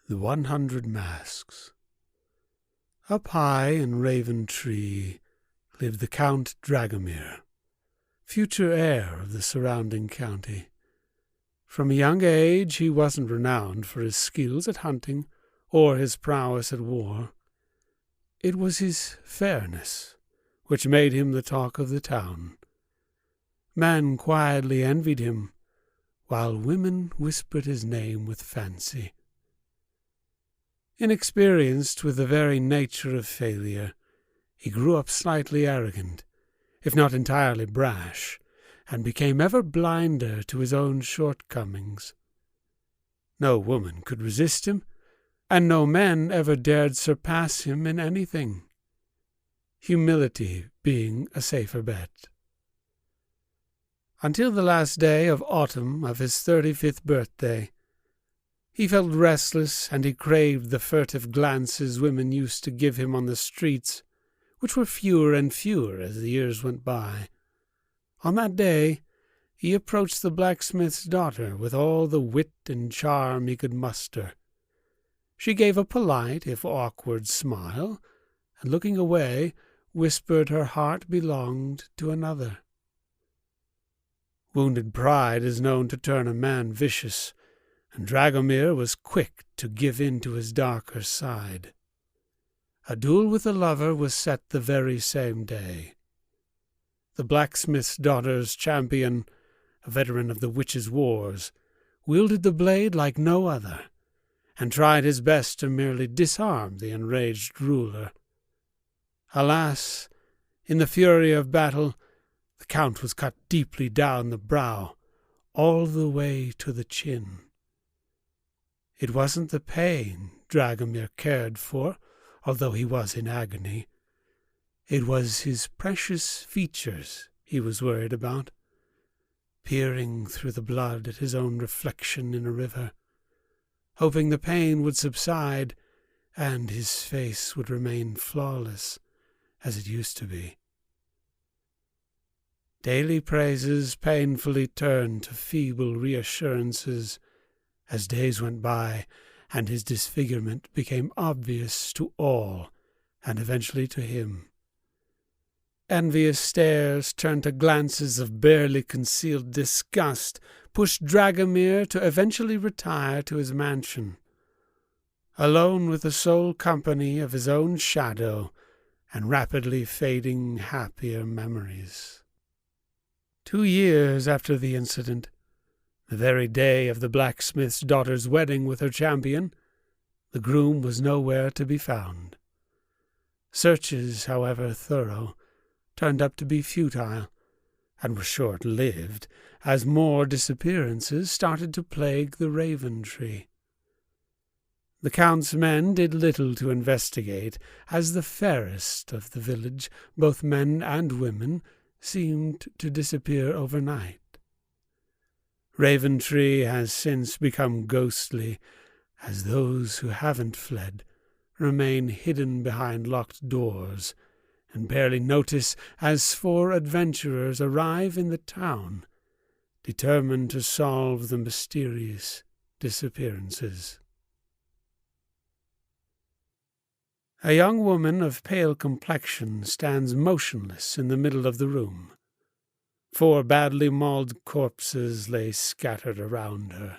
The 100 Masks. Up high in Raven Tree lived the Count Dragomir, future heir of the surrounding county. From a young age he wasn't renowned for his skills at hunting or his prowess at war. It was his fairness which made him the talk of the town. Men quietly envied him, while women whispered his name with fancy. Inexperienced with the very nature of failure, he grew up slightly arrogant, if not entirely brash, and became ever blinder to his own shortcomings. No woman could resist him, and no man ever dared surpass him in anything, humility being a safer bet. Until the last day of autumn of his 35th birthday, he felt restless, and he craved the furtive glances women used to give him on the streets, which were fewer and fewer as the years went by. On that day he approached the blacksmith's daughter with all the wit and charm he could muster. She gave a polite, if awkward, smile, and looking away, whispered her heart belonged to another. Wounded pride is known to turn a man vicious, and Dragomir was quick to give in to his darker side. A duel with a lover was set the very same day. The blacksmith's daughter's champion, a veteran of the witches' wars, wielded the blade like no other, and tried his best to merely disarm the enraged ruler. Alas, in the fury of battle, the Count was cut deeply down the brow, all the way to the chin. It wasn't the pain Dragomir cared for, although he was in agony. It was his precious features he was worried about, peering through the blood at his own reflection in a river, hoping the pain would subside and his face would remain flawless as it used to be. Daily praises painfully turned to feeble reassurances as days went by, and his disfigurement became obvious to all, and eventually to him. Envious stares turned to glances of barely concealed disgust, pushed Dragomir to eventually retire to his mansion, alone with the sole company of his own shadow and rapidly fading happier memories. 2 years after the incident, the very day of the blacksmith's daughter's wedding with her champion, the groom was nowhere to be found. Searches, however thorough, turned up to be futile, and were short-lived, as more disappearances started to plague the Raven Tree. The Count's men did little to investigate, as the fairest of the village, both men and women, seemed to disappear overnight. Raven Tree has since become ghostly, as those who haven't fled remain hidden behind locked doors, and barely notice as 4 adventurers arrive in the town, determined to solve the mysterious disappearances. A young woman of pale complexion stands motionless in the middle of the room. 4 badly mauled corpses lay scattered around her.